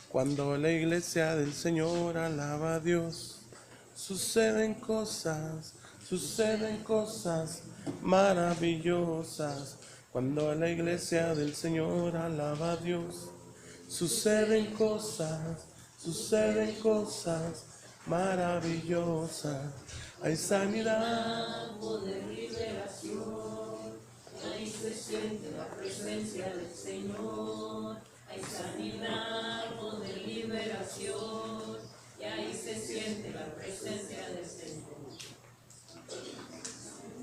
Cuando la iglesia del Señor alaba a Dios, suceden cosas maravillosas. Cuando la iglesia del Señor alaba a Dios, suceden cosas maravillosas. Hay sanidad, poder, liberación, ahí se siente la presencia del Señor. Hay sanidad, poder, liberación, y ahí se siente la presencia del Señor.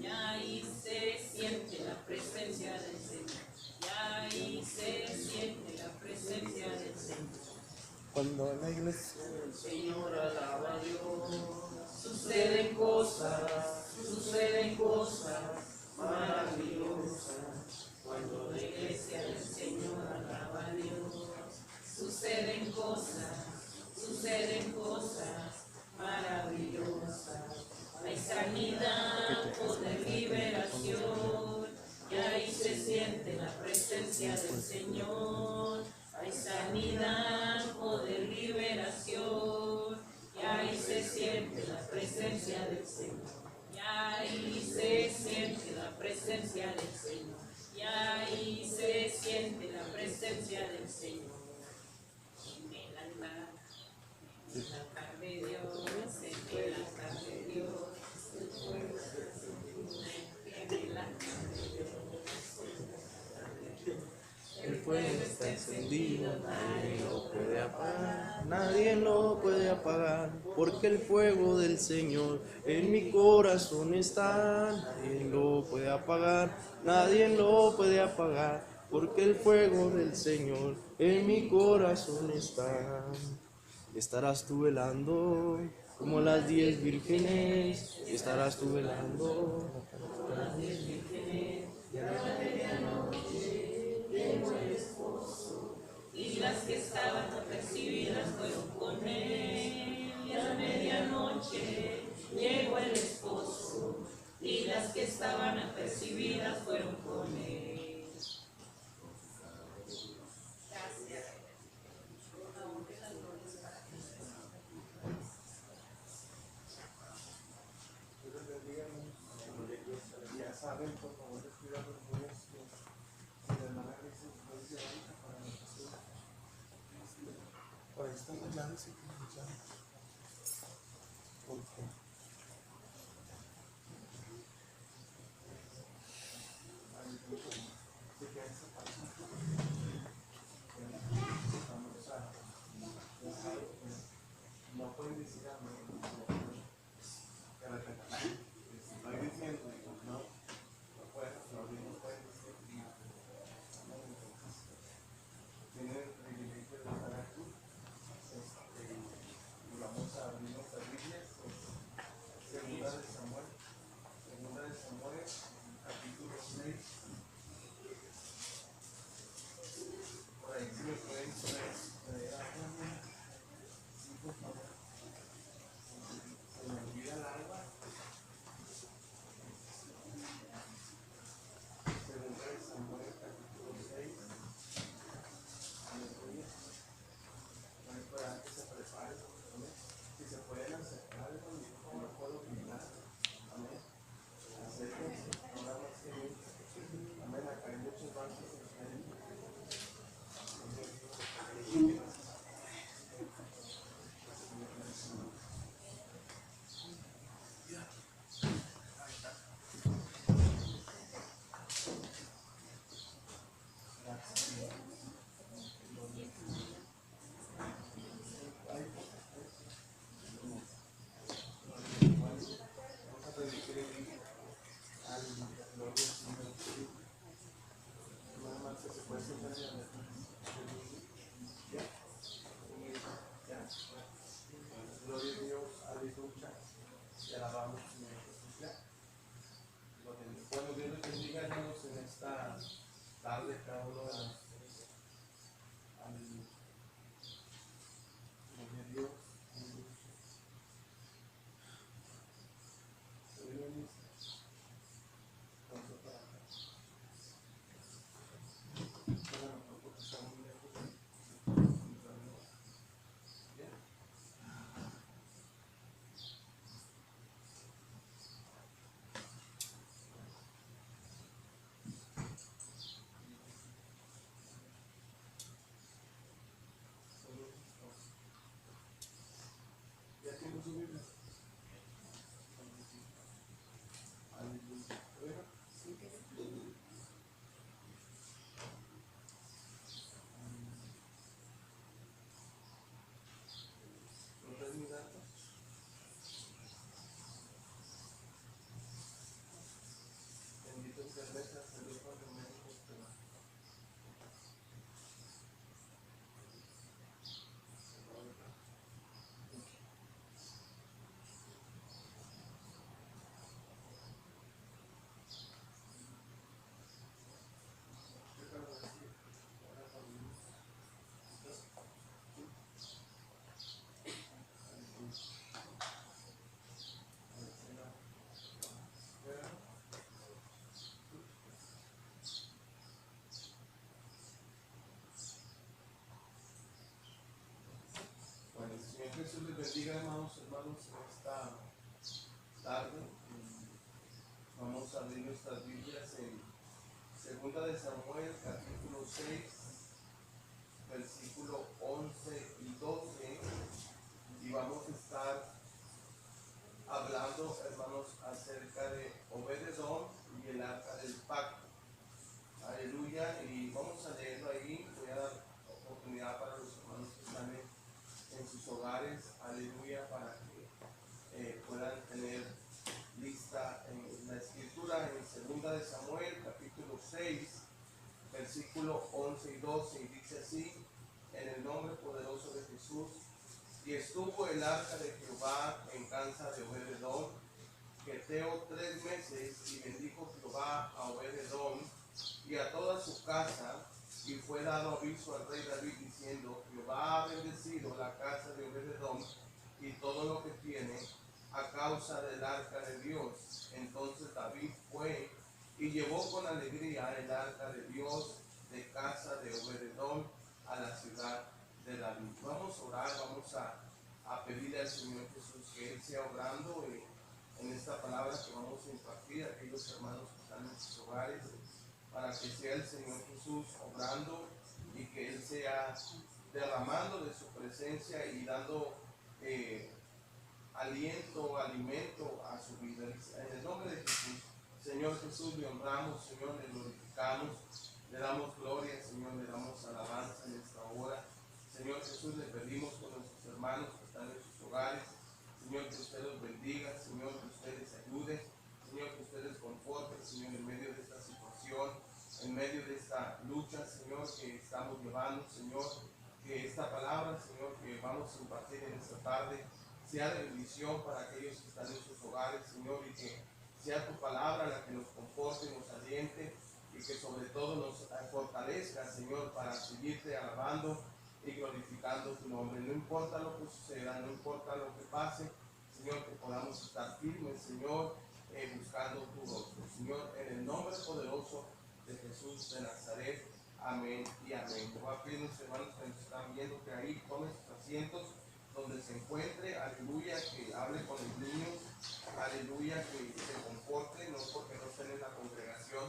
Y ahí se siente la presencia del Señor. Y ahí se siente la presencia del Señor. cuando la iglesia El Señor alaba a Dios. Suceden cosas maravillosas. Cuando la iglesia del Señor alaba a Dios. Suceden cosas maravillosas. Hay sanidad, poder, liberación, y ahí se siente la presencia del Señor. Hay sanidad, poder, liberación, y ahí se siente la presencia del Señor. Y ahí se siente la presencia del Señor. Y ahí se siente la presencia del Señor. En el altar de Dios, en el altar de Dios. el fuego está encendido, nadie lo puede apagar, nadie lo puede apagar, porque el fuego del Señor en mi corazón está, nadie lo puede apagar, nadie lo puede apagar, porque el fuego del Señor en mi corazón está. Estarás tú velando como las 10 vírgenes, estarás tú velando como las 10 vírgenes. Y las que estaban apercibidas fueron con él. Y a medianoche llegó el esposo. Y las que estaban apercibidas fueron con él. Gracias. Ya saben, por favor, descuidar los niños. Si la hermana Grecia nos dice ahorita para nosotros. Por ahí están las llaves y las llaves. ¿Por qué? Se queda esa parte. Vamos a. Ya saben, no pueden decir amén. Que repetan. Estoy diciendo, no. No pueden, no pueden decir. Tienen el privilegio de estar aquí. Y vamos a abrir nuestras Biblias Jesús les bendiga, hermanos, en esta tarde. Vamos a abrir nuestras Biblias en 2 de Samuel, capítulo 6, versículo 11 y 12. Y vamos a estar hablando, hermanos, acerca de Obed-Edom y el arca del pacto. Aleluya. Y vamos a leerlo ahí. Voy a dar oportunidad para los hermanos que están en sus hogares, aleluya, para que puedan tener lista en la escritura en 2 de Samuel, capítulo 6, versículo 11 y 12, y dice así: en el nombre poderoso de Jesús. Y estuvo el arca de Jehová en casa de Obed-Edom, geteo 3 meses, y bendijo Jehová a Obed-Edom y a toda su casa. Y fue dado aviso al rey David diciendo: Jehová ha bendecido la casa de Obed-Edom y todo lo que tiene a causa del arca de Dios. Entonces David fue y llevó con alegría el arca de Dios de casa de Obed-Edom a la ciudad de David. Vamos a orar, vamos a pedirle al Señor Jesús que Él sea obrando en esta palabra que vamos a impartir a aquellos hermanos que están en sus hogares, para que sea el Señor Jesús obrando y que Él sea derramando de su presencia y dando aliento, alimento a su vida. En el nombre de Jesús, Señor Jesús, le honramos, Señor, le glorificamos, le damos gloria, Señor, le damos alabanza en esta hora. Señor Jesús, le pedimos por nuestros hermanos que están en sus hogares, Señor, que usted los bendiga, Señor, que usted les ayude, Señor, que usted les conforte, Señor, en medio de esta situación, en medio de esta lucha, Señor, que estamos llevando, Señor, que esta palabra, Señor, que vamos a impartir en esta tarde, sea de bendición para aquellos que están en sus hogares, Señor, y que sea tu palabra la que nos conforte, nos aliente, y que sobre todo nos fortalezca, Señor, para seguirte alabando y glorificando tu nombre. No importa lo que suceda, no importa lo que pase, Señor, que podamos estar firmes, Señor, buscando tu rostro. Señor, en el nombre poderoso de Jesús de Nazaret, amén y amén. Te voy a pedir, mis hermanos que nos están viendo, que ahí tomen sus asientos donde se encuentre, aleluya, que hable con el niño, aleluya, que se comporte, no porque no estén en la congregación,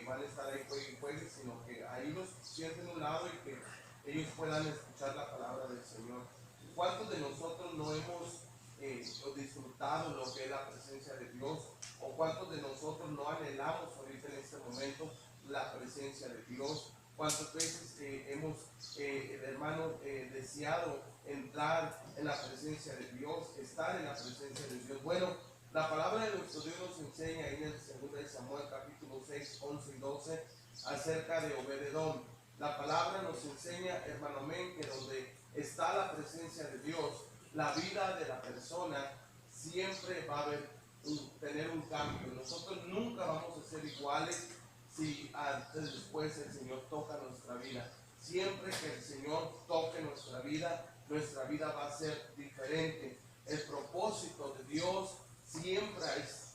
van a estar ahí juegue, sino que ahí los sienten a un lado y que ellos puedan escuchar la palabra del Señor. ¿Cuántos de nosotros no hemos disfrutado lo que es la presencia de Dios? ¿O cuántos de nosotros no anhelamos ahorita en este momento la presencia de Dios? ¿Cuántas veces hemos, hermano, deseado entrar en la presencia de Dios, estar en la presencia de Dios? Bueno, la palabra de nuestro Dios nos enseña ahí en el 2 de Samuel, capítulo 6, 11 y 12, acerca de Obed-Edom. La palabra nos enseña, hermano, que donde está la presencia de Dios, la vida de la persona siempre va a tener un cambio. Nosotros nunca vamos a ser iguales si antes después el Señor toca nuestra vida. Siempre que el Señor toque nuestra vida va a ser diferente. El propósito de Dios siempre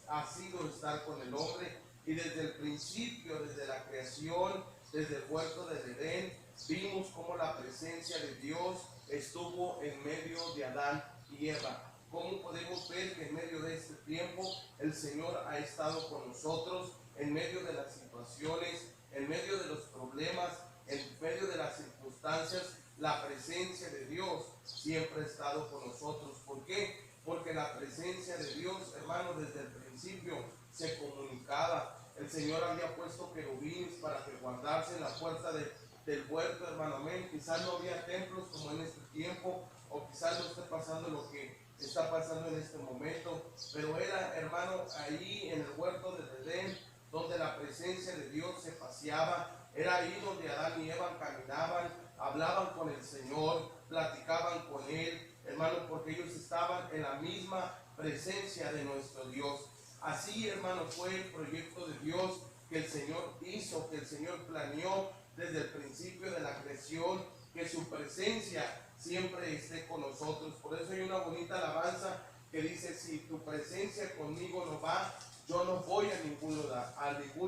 ha sido estar con el hombre, y desde el principio, desde la creación, desde el huerto del Edén, vimos cómo la presencia de Dios estuvo en medio de Adán y Eva. ¿Cómo podemos ver que en medio de este tiempo el Señor ha estado con nosotros, en medio de las situaciones, en medio de los problemas, en medio de las circunstancias? La presencia de Dios siempre ha estado con nosotros. ¿Por qué? Porque la presencia de Dios, hermano, desde el principio se comunicaba. El Señor había puesto querubines para que guardarse en la puerta del huerto, hermano, amén. Quizás no había templos como en este tiempo, o quizás no esté pasando lo que está pasando en este momento, pero era, hermano, ahí en el huerto del Edén, donde la presencia de Dios se paseaba. Era ahí donde Adán y Eva caminaban, hablaban con el Señor, platicaban con Él, hermano, porque ellos estaban en la misma presencia de nuestro Dios. Así, hermano, fue el proyecto de Dios que el Señor hizo, que el Señor planeó desde el principio de la creación, que su presencia siempre esté con nosotros. Por eso hay una bonita alabanza que dice: si tu presencia conmigo no va, yo no voy a ningún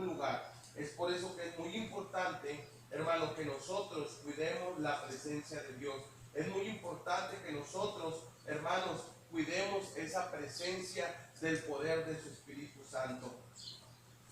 lugar. Es por eso que es muy importante, hermano, que nosotros cuidemos la presencia de Dios. Es muy importante que nosotros, hermanos, cuidemos esa presencia del poder de su Espíritu Santo.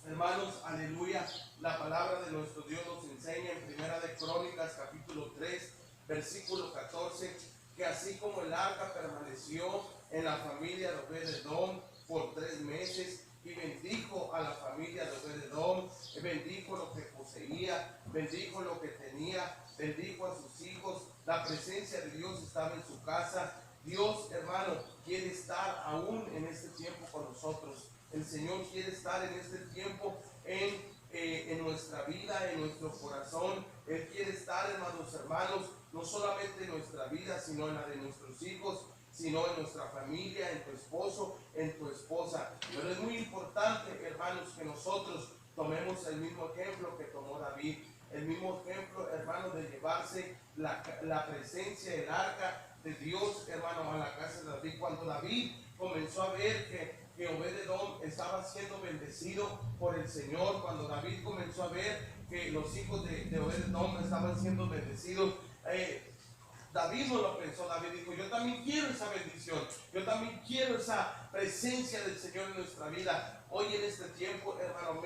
Hermanos, aleluya, la palabra de nuestro Dios nos enseña en Primera de Crónicas, capítulo 3, versículo 14, que así como el arca permaneció en la familia de Obed-Edom por 3 meses, y bendijo a la familia de Obed-Edom, bendijo lo que poseía, bendijo lo que tenía, bendijo a sus hijos. La presencia de Dios estaba en su casa. Dios, hermano, quiere estar aún en este tiempo con nosotros. El Señor quiere estar en este tiempo en nuestra vida, en nuestro corazón. Él quiere estar, hermanos, no solamente en nuestra vida, sino en la de nuestros hijos, sino en nuestra familia, en tu esposo, en tu esposa. Pero es muy importante, hermanos, que nosotros tomemos el mismo ejemplo que tomó David, el mismo ejemplo, hermano, de llevarse la presencia del arca de Dios, hermano, a la casa de David. Cuando David comenzó a ver que Obed-Edom estaba siendo bendecido por el Señor, cuando David comenzó a ver que los hijos de Obed-Edom estaban siendo bendecidos, David no lo pensó. David dijo: yo también quiero esa bendición, yo también quiero esa presencia del Señor en nuestra vida. Hoy en este tiempo, hermano,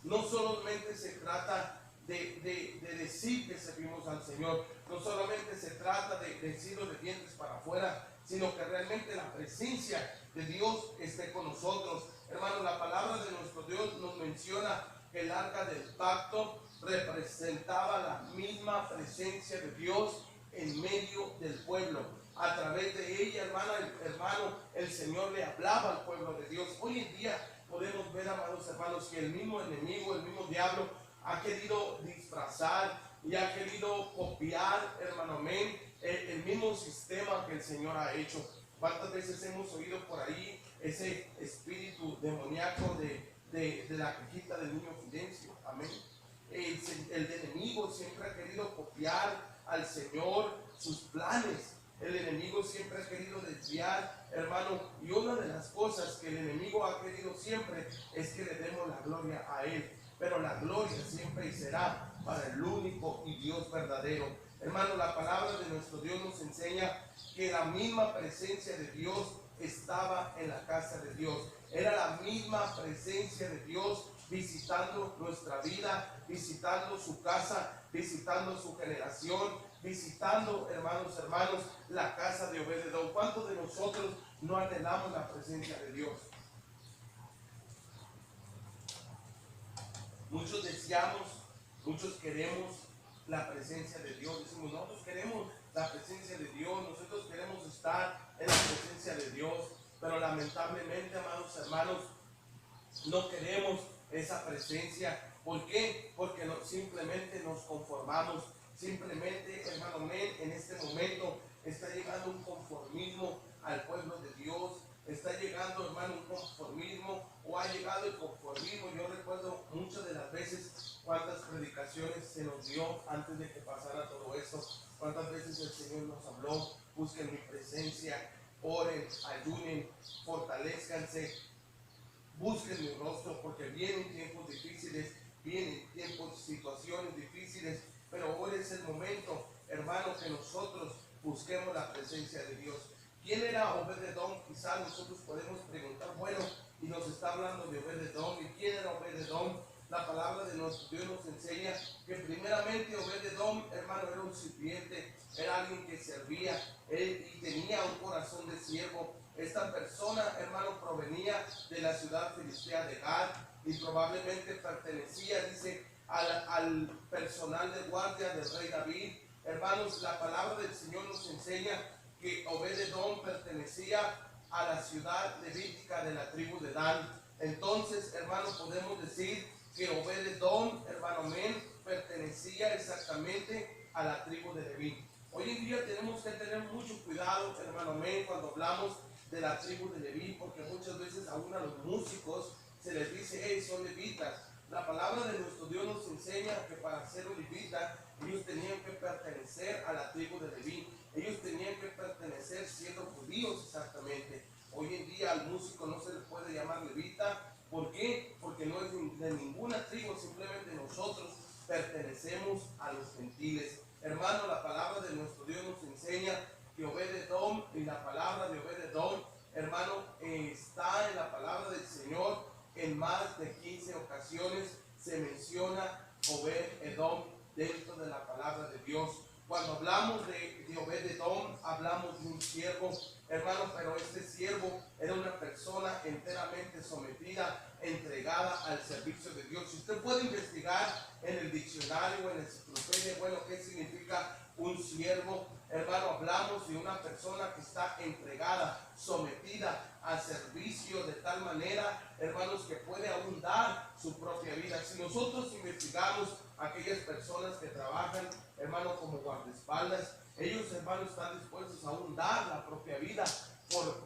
no solamente se trata de decir que servimos al Señor, no solamente se trata de decirlo de dientes para afuera, sino que realmente la presencia de Dios esté con nosotros. Hermano, la palabra de nuestro Dios nos menciona que el arca del pacto representaba la misma presencia de Dios en medio del pueblo. A través de ella, hermano, el Señor le hablaba al pueblo de Dios. Hoy en día podemos ver, amados hermanos, que el mismo enemigo, el mismo diablo, ha querido disfrazar y ha querido copiar, hermano, el mismo sistema que el Señor ha hecho. ¿Cuántas veces hemos oído por ahí ese espíritu demoníaco de la cajita del niño Fidencio? Amén. El enemigo siempre ha querido copiar al Señor sus planes. El enemigo siempre ha querido desviar, hermano, y una de las cosas que el enemigo ha querido siempre es que le demos la gloria a Él. Pero la gloria siempre será para el único y Dios verdadero. Hermano, la palabra de nuestro Dios nos enseña que la misma presencia de Dios estaba en la casa de Dios. Era la misma presencia de Dios visitando nuestra vida, visitando su casa, visitando su generación, visitando, hermanos, la casa de Obed-Edom. ¿Cuántos de nosotros no anhelamos la presencia de Dios? Muchos deseamos, muchos queremos la presencia de Dios. Decimos: nosotros queremos la presencia de Dios, nosotros queremos estar en la presencia de Dios. Pero lamentablemente, amados hermanos, no queremos esa presencia. ¿Por qué? Porque simplemente nos conformamos. Simplemente, hermano, en este momento está llegando un conformismo al pueblo de Dios. Está llegando, hermano, un conformismo, o ha llegado el conformismo. Yo recuerdo muchas de las veces cuántas predicaciones se nos dio antes de que pasara todo esto. Cuántas veces el Señor nos habló: busquen mi presencia, oren, ayunen, fortalezcanse, busquen mi rostro, porque vienen tiempos difíciles, vienen tiempos, situaciones difíciles. Pero hoy es el momento, hermano, que nosotros busquemos la presencia de Dios. ¿Quién era Obed-Edom? Quizás nosotros podemos preguntar: bueno, y nos está hablando de Obed-Edom. ¿Y quién era Obed-Edom? La palabra de nuestro Dios nos enseña que primeramente Obed-Edom, hermano, era un sirviente, era alguien que servía, y tenía un corazón de siervo. Esta persona, hermano, provenía de la ciudad filistea de Gad y probablemente pertenecía, dice, al personal de guardia del rey David. Hermanos, la palabra del Señor nos enseña que Obed-Edom pertenecía a la ciudad levítica de la tribu de Dan. Entonces, hermano, podemos decir que Obed-Edom, hermano, pertenecía exactamente a la tribu de Leví. Hoy en día tenemos que tener mucho cuidado, hermano, cuando hablamos de la tribu de Leví, porque muchas veces aún a los músicos se les dice: hey, son levitas. La palabra de nuestro Dios nos enseña que para ser un levita, ellos tenían que pertenecer a la tribu de Leví. Ellos tenían que pertenecer siendo judíos exactamente. Hoy en día al músico no se le puede llamar levita. ¿Por qué? Porque no es de ninguna tribu, simplemente nosotros pertenecemos a los gentiles. Hermano, la palabra de nuestro Dios nos enseña que Obed-Edom, y la palabra de Obed-Edom, hermano, está en la palabra del Señor en más de 15 ocasiones. Se menciona Obed-Edom dentro de la palabra de Dios. Cuando hablamos de Obed-Edom, hablamos de un siervo, hermano, pero este siervo era una persona enteramente sometida, entregada al servicio de Dios. Si usted puede investigar en el diccionario o en la enciclopedia, bueno, ¿qué significa un siervo? Hermano, hablamos de una persona que está entregada, sometida al servicio de tal manera, hermanos, que puede aún dar su propia vida. Si nosotros investigamos aquellas personas que trabajan, hermano, como guardaespaldas, ellos, hermanos, están dispuestos a aún dar la propia vida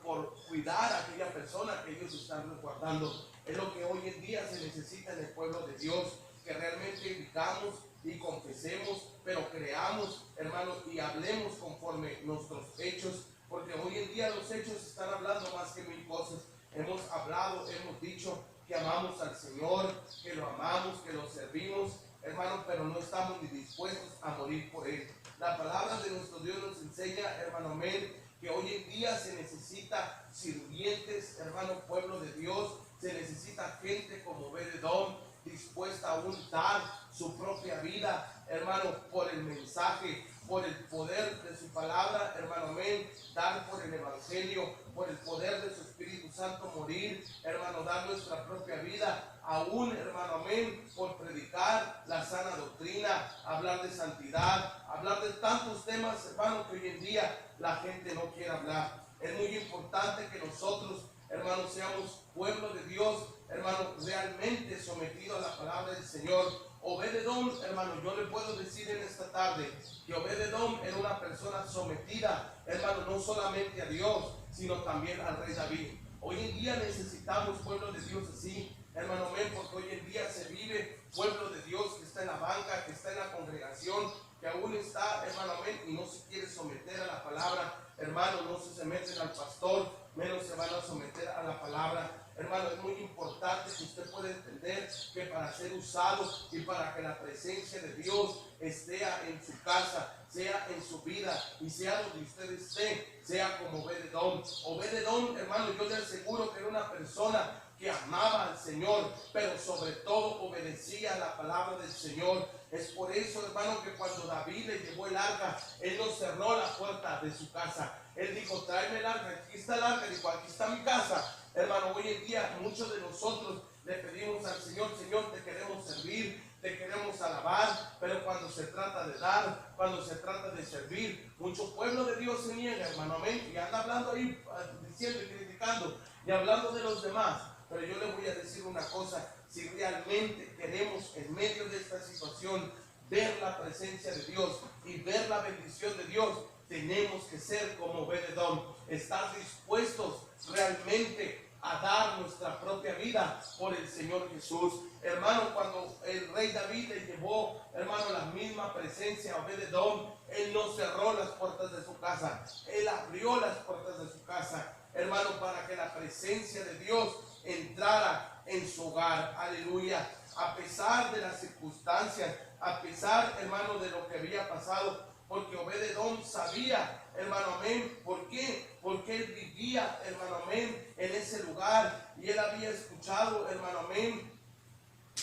por cuidar a aquella persona que ellos están resguardando. Es lo que hoy en día se necesita en el pueblo de Dios, que realmente digamos y confesemos, pero creamos, hermanos, y hablemos conforme nuestros hechos, porque hoy en día los hechos están hablando más que mil cosas. Hemos hablado, hemos dicho que amamos al Señor, que lo amamos, que lo servimos, hermanos, pero no estamos ni dispuestos a morir por Él. La palabra de nuestro Dios nos enseña, hermano, amén, que hoy en día se necesita sirvientes, hermano, pueblo de Dios, se necesita gente como Obed-Edom, dispuesta a aún dar su propia vida, hermano, por el mensaje, por el poder de su palabra, hermano, amén, dar por el evangelio, por el poder de su Espíritu Santo, morir, hermano, dar nuestra propia vida, aún, hermano, amén, por predicar la sana doctrina, hablar de santidad, hablar de tantos temas, hermano, que hoy en día la gente no quiere hablar. Es muy importante que nosotros, hermanos, seamos pueblo de Dios, hermano, realmente sometido a la palabra del Señor. Obed-Edom, hermano, yo le puedo decir en esta tarde que Obed-Edom era una persona sometida, hermano, no solamente a Dios, sino también al rey David. Hoy en día necesitamos pueblo de Dios así, hermano, amén, porque hoy en día se vive pueblo de Dios que está en la banca, que está en la congregación, que aún está, hermano, amén, y no se quiere someter a la palabra, hermano, no se someten al pastor, menos se van a someter a la palabra. Hermano, es muy importante que usted pueda entender que para ser usado y para que la presencia de Dios esté en su casa, sea en su vida y sea donde usted esté, sea como Obed-Edom. Obed-Edom, hermano, yo le aseguro que era una persona que amaba al Señor, pero sobre todo obedecía a la palabra del Señor. Es por eso, hermano, que cuando David le llevó el arca, él no cerró la puerta de su casa. Él dijo, tráeme el arca, aquí está el arca, dijo, aquí está mi casa. Hermano, hoy en día muchos de nosotros le pedimos al Señor, Señor, te queremos servir, te queremos alabar, pero cuando se trata de dar, cuando se trata de servir, mucho pueblo de Dios se niega, hermano, amén, y anda hablando ahí, diciendo y criticando, y hablando de los demás. Pero yo le voy a decir una cosa, si realmente queremos en medio de esta situación ver la presencia de Dios y ver la bendición de Dios, tenemos que ser como Obed-Edom, estar dispuestos realmente a dar nuestra propia vida por el Señor Jesús. Hermano, cuando el rey David le llevó, hermano, la misma presencia a Obed-Edom, él no cerró las puertas de su casa, él abrió las puertas de su casa, hermano, para que la presencia de Dios entrara en su hogar. Aleluya. A pesar de las circunstancias, a pesar, hermano, de lo que había pasado, porque Obed-Edom sabía, hermano, amén. ¿Por qué? Porque él vivía, hermano, amén, en ese lugar, y él había escuchado, hermano, amén,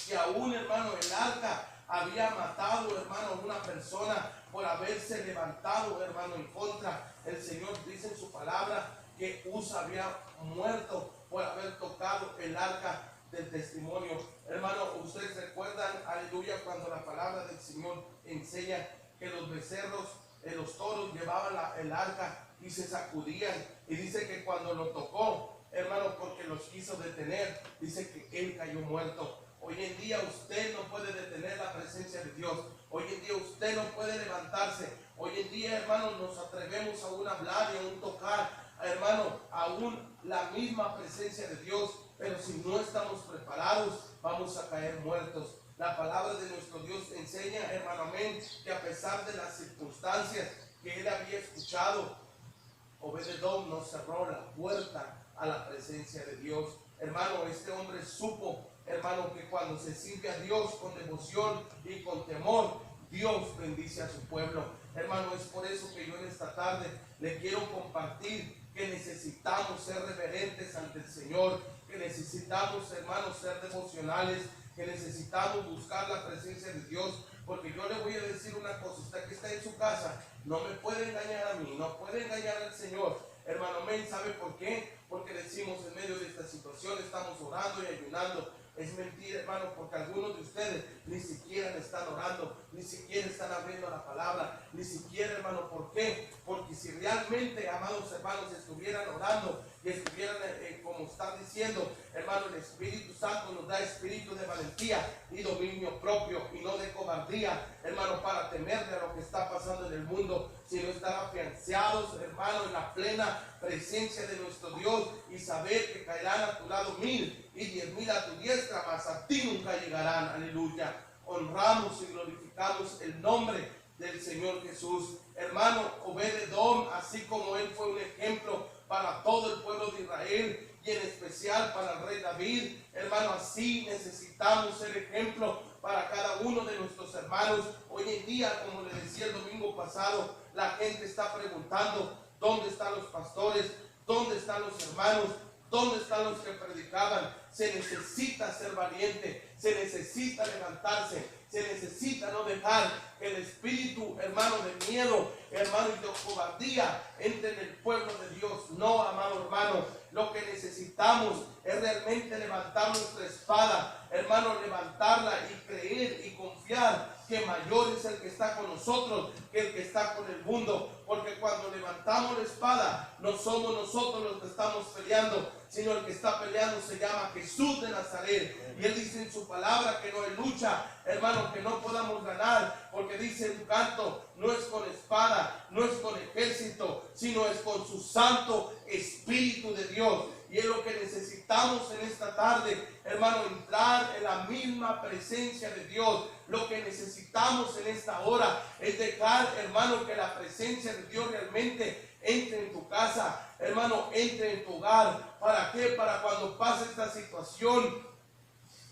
que aún, hermano, el arca había matado, hermano, a una persona por haberse levantado, hermano, en contra. El Señor dice en su palabra que Usa había muerto por haber tocado el arca del testimonio. Hermano, ustedes recuerdan, aleluya, cuando la palabra del Señor enseña que los becerros, los toros llevaban el arca y se sacudían, y dice que cuando lo tocó, hermano, porque los quiso detener, dice que él cayó muerto. Hoy en día usted no puede detener la presencia de Dios. Hoy en día usted no puede levantarse. Hoy en día, hermano, nos atrevemos a aún hablar y a aún tocar, hermano, aún la misma presencia de Dios, pero si no estamos preparados, vamos a caer muertos. La palabra de nuestro Dios enseña, hermano, amén, que a pesar de las circunstancias que él había escuchado, Obed-Edom no cerró la puerta a la presencia de Dios. Hermano, este hombre supo, hermano, que cuando se sirve a Dios con devoción y con temor, Dios bendice a su pueblo. Hermano, es por eso que yo en esta tarde le quiero compartir que necesitamos ser reverentes ante el Señor, que necesitamos, hermanos, ser devocionales, que necesitamos buscar la presencia de Dios. Porque yo le voy a decir una cosa: usted que está en su casa no me puede engañar a mí, no puede engañar al Señor. Hermano Men, ¿sabe por qué? Porque decimos en medio de esta situación estamos orando y ayunando. Es mentira, hermano, porque algunos de ustedes ni siquiera le están orando, ni siquiera están abriendo la palabra, ni siquiera, hermano. ¿Por qué? Porque si realmente, amados hermanos, estuvieran orando y estuvieran, como están diciendo, hermano, el Espíritu Santo nos da espíritu de valentía y dominio propio y no de cobardía, hermano, para temerle a lo que está pasando en el mundo, sino estar afianzados, hermano, en la plena presencia de nuestro Dios y saber que caerán a tu lado 1000 y 10,000 a tu diestra, mas a ti nunca llegarán. Aleluya. Honramos y glorificamos el nombre del Señor Jesús. Hermano, Obed-Edom, así como él fue un ejemplo para todo el pueblo de Israel y en especial para el rey David, hermano, así necesitamos ser ejemplo para cada uno de nuestros hermanos. Hoy en día, como le decía el domingo pasado, la gente está preguntando: ¿dónde están los pastores? ¿Dónde están los hermanos? ¿Dónde están los que predicaban? Se necesita ser valiente, se necesita levantarse, se necesita no dejar que el espíritu, hermano, de miedo, hermano, y de cobardía entre en el pueblo de Dios. No, amado hermano, lo que necesitamos es realmente levantar nuestra espada, hermano, levantarla y creer y confiar que mayor es el que está con nosotros que el que está con el mundo. Porque cuando levantamos la espada, no somos nosotros los que estamos peleando, sino el que está peleando se llama Jesús de Nazaret. Y él dice en su palabra que no hay lucha, hermano, que no podamos ganar, porque dice en un canto: no es con espada, no es con ejército, sino es con su Santo Espíritu de Dios. Y es lo que necesitamos en esta tarde, hermano, entrar en la misma presencia de Dios. Lo que necesitamos en esta hora es dejar, hermano, que la presencia de Dios realmente entre en tu casa, hermano, entre en tu hogar. ¿Para qué? Para cuando pase esta situación,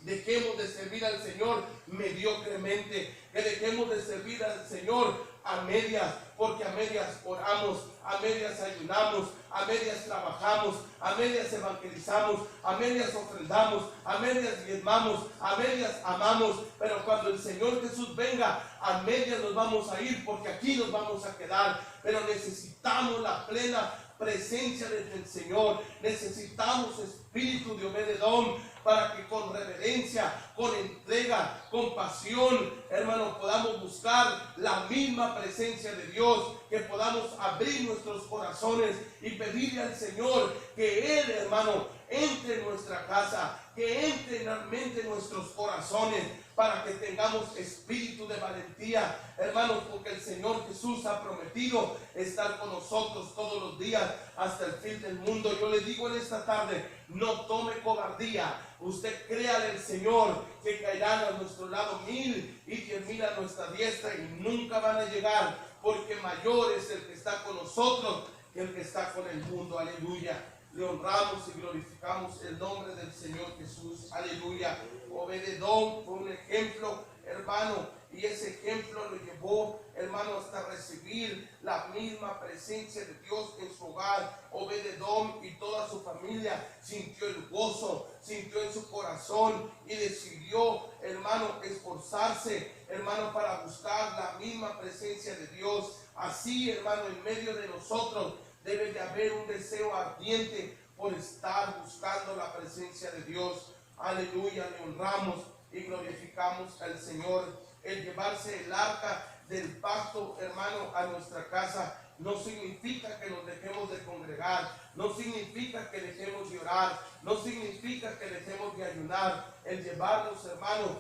dejemos de servir al Señor mediocremente, que dejemos de servir al Señor a medias, porque a medias oramos, a medias ayunamos, a medias trabajamos, a medias evangelizamos, a medias ofrendamos, a medias diezmamos, a medias amamos. Pero cuando el Señor Jesús venga, a medias nos vamos a ir, porque aquí nos vamos a quedar. Pero necesitamos la plena presencia del Señor, necesitamos espíritu de Obed-Edom, para que con reverencia, con entrega, con pasión, hermano, podamos buscar la misma presencia de Dios, que podamos abrir nuestros corazones y pedirle al Señor que Él, hermano, entre en nuestra casa, que entre realmente en nuestros corazones, para que tengamos espíritu de valentía, hermanos, porque el Señor Jesús ha prometido estar con nosotros todos los días hasta el fin del mundo. Yo le digo en esta tarde: no tome cobardía. Usted créale al Señor que caerán a nuestro lado 1000 y 10,000 a nuestra diestra y nunca van a llegar, porque mayor es el que está con nosotros que el que está con el mundo. Aleluya. Le honramos y glorificamos el nombre del Señor Jesús. Aleluya. Obed-Edom fue un ejemplo, hermano, y ese ejemplo lo llevó, hermano, hasta recibir la misma presencia de Dios en su hogar. Obed-Edom y toda su familia sintió el gozo, sintió en su corazón y decidió, hermano, esforzarse, hermano, para buscar la misma presencia de Dios. Así, hermano, en medio de nosotros debe de haber un deseo ardiente por estar buscando la presencia de Dios. Aleluya, le honramos y glorificamos al Señor. El llevarse el arca del pacto, hermano, a nuestra casa no significa que nos dejemos de congregar, no significa que dejemos de orar, no significa que dejemos de ayunar. El llevarnos, hermano,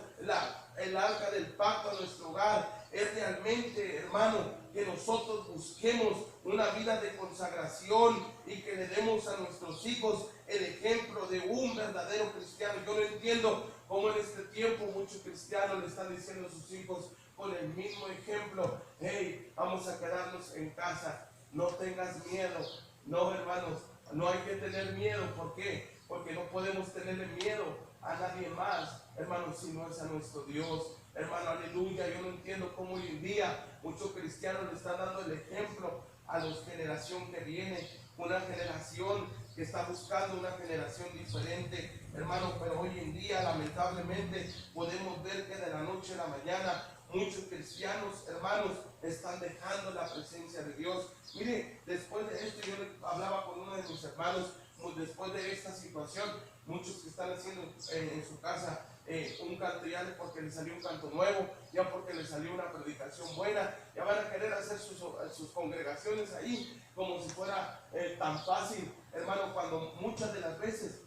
el arca del pacto a nuestro hogar es realmente, hermano, que nosotros busquemos una vida de consagración y que le demos a nuestros hijos el ejemplo de un verdadero cristiano. Yo no entiendo cómo en este tiempo muchos cristianos le están diciendo a sus hijos con el mismo ejemplo: hey, vamos a quedarnos en casa, no tengas miedo. No, hermanos, no hay que tener miedo. ¿Por qué? Porque no podemos tenerle miedo a nadie más, hermanos, si no es a nuestro Dios. Hermano, aleluya. Yo no entiendo cómo hoy en día muchos cristianos le están dando el ejemplo a la generación que viene, una generación que está buscando una generación diferente, hermano. Pero hoy en día, lamentablemente, podemos ver que de la noche a la mañana muchos cristianos, hermanos, están dejando la presencia de Dios. Mire, después de esto, yo hablaba con uno de mis hermanos, después de esta situación, muchos que están haciendo en su casa un canto, ya porque les salió un canto nuevo, ya porque les salió una predicación buena, ya van a querer hacer sus congregaciones ahí como si fuera tan fácil, hermano, cuando muchas de las veces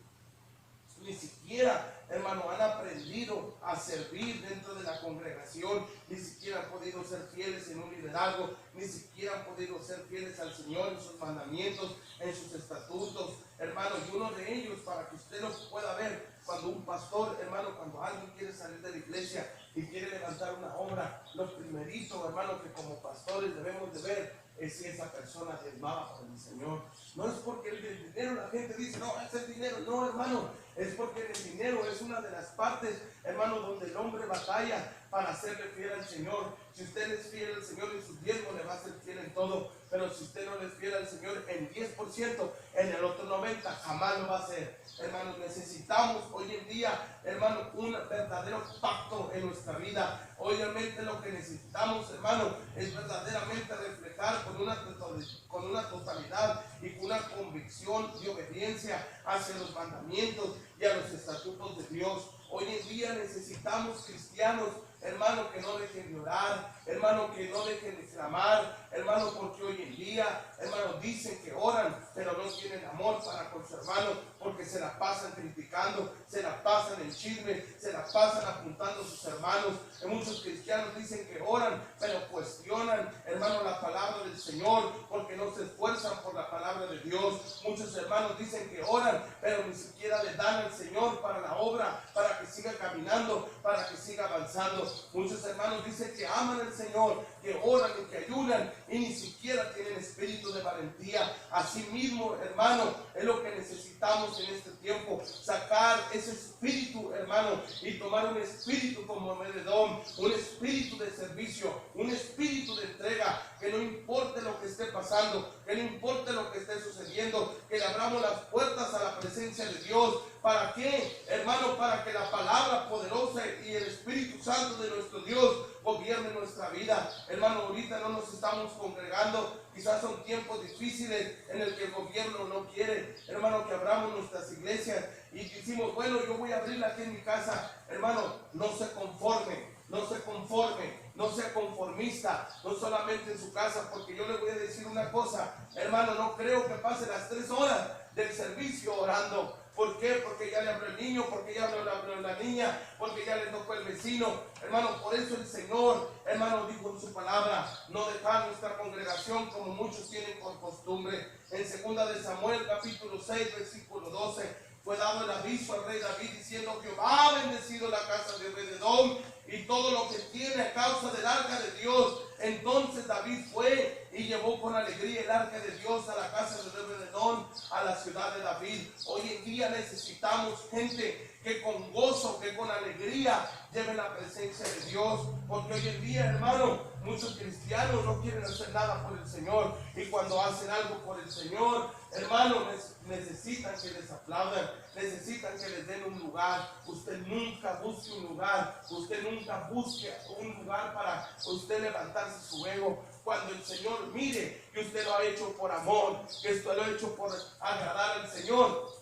ni siquiera, hermano, han aprendido a servir dentro de la congregación, ni siquiera han podido ser fieles en un liderazgo, ni siquiera han podido ser fieles al Señor en sus mandamientos, en sus estatutos, hermano. Y uno de ellos, para que usted lo pueda ver, cuando un pastor, hermano, cuando alguien quiere salir de la iglesia y quiere levantar una obra, lo primerito, hermano, que como pastores debemos de ver es si esa persona va por el Señor. No es porque el dinero, la gente dice, no, es el dinero. No, hermano, es porque el dinero es una de las partes, hermano, donde el hombre batalla para hacerle fiel al Señor. Si usted es fiel al Señor en sus diezmos, le va a ser fiel en todo. Pero si usted no le es fiel al Señor en 10%, en el otro 90% jamás lo va a hacer. Hermanos, necesitamos hoy en día, hermano, un verdadero pacto en nuestra vida. Obviamente lo que necesitamos, hermano, es verdaderamente reflejar con una totalidad y con una convicción de obediencia hacia los mandamientos y a los estatutos de Dios. Hoy en día necesitamos cristianos, hermano, que no dejen de orar, hermano, que no dejen de clamar, hermano, porque hoy en día, hermano, dicen que oran, pero no tienen amor para con su hermano, porque se la pasan criticando, se la pasan en chisme, se la pasan apuntando a sus hermanos. Y muchos cristianos dicen que oran, pero cuestionan, hermano, la palabra del Señor, porque no se esfuerzan por la palabra de Dios. Muchos hermanos dicen que oran, pero ni siquiera le dan al Señor para la obra, para que siga caminando, para que siga avanzando. Muchos hermanos dicen que aman al Señor, que oran y que ayunan, y ni siquiera tienen espíritu de valentía. Asimismo, hermano, es lo que necesitamos en este tiempo, sacar ese espíritu, hermano, y tomar un espíritu como Obed-Edom, un espíritu de servicio, un espíritu de entrega, que no importe lo que esté pasando, que no importe lo que esté sucediendo, que le abramos las puertas a la presencia de Dios. ¿Para qué, hermano? Para que la palabra poderosa y el Espíritu Santo de nuestro Dios gobierne nuestra vida. Hermano, ahorita no nos estamos congregando, quizás son tiempos difíciles en el que el gobierno no quiere, hermano, que abramos nuestras iglesias y decimos, bueno, yo voy a abrirla aquí en mi casa. Hermano, no se conforme, no se conforme, no sea conformista, no solamente en su casa, porque yo le voy a decir una cosa, hermano, no creo que pase las 3 horas del servicio orando. ¿Por qué? Porque ya le abrió el niño, porque ya le abrió la niña, porque ya le tocó el vecino. Hermano, por eso el Señor, hermano, dijo en su palabra, no dejar nuestra congregación como muchos tienen por costumbre. En 2 de Samuel, capítulo 6, versículo 12, fue dado el aviso al rey David diciendo, Jehová ha bendecido la casa de Obed-Edom y todo lo que tiene a causa del arca de Dios. Entonces David fue y llevó con alegría el arca de Dios a la casa de Obed-Edom, a la ciudad de David. Hoy en día necesitamos gente que con gozo, que con alegría lleve la presencia de Dios, porque hoy en día, hermano, muchos cristianos no quieren hacer nada por el Señor, y cuando hacen algo por el Señor, hermano, necesitan que les aplaudan, necesitan que les den un lugar. Usted nunca busque un lugar, usted nunca busque un lugar para usted levantarse su ego. Cuando el Señor mire que usted lo ha hecho por amor, que usted lo ha hecho por agradar al Señor,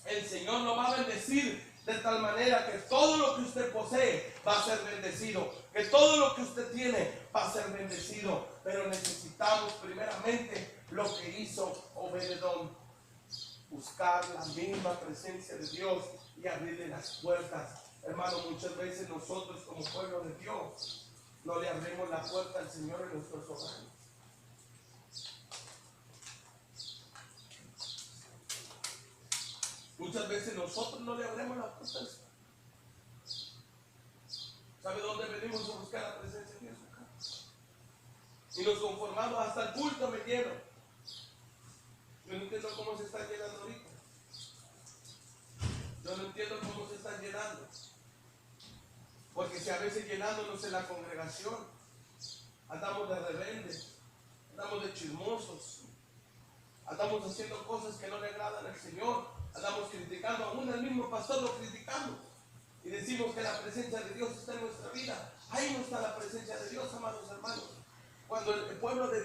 el Señor lo va a bendecir de tal manera que todo lo que usted posee va a ser bendecido, que todo lo que usted tiene va a ser bendecido. Pero necesitamos primeramente lo que hizo Obed-Edom, buscar la misma presencia de Dios y abrirle las puertas. Hermano, muchas veces nosotros como pueblo de Dios no le abrimos la puerta al Señor en nuestros hogares. Muchas veces nosotros no le abrimos la puerta al Señor. ¿Sabe dónde venimos a buscar la presencia de Dios? Y nos conformamos, hasta el culto me lleno. Yo no entiendo cómo se están llenando ahorita. Yo no entiendo cómo se están llenando. Porque si a veces llenándonos en la congregación, andamos de rebeldes, andamos de chismosos, andamos haciendo cosas que no le agradan al Señor, andamos criticando, aún al mismo pastor lo criticamos. Y decimos que la presencia de Dios está en nuestra vida. Ahí no está la presencia de Dios, amados hermanos. Cuando el pueblo de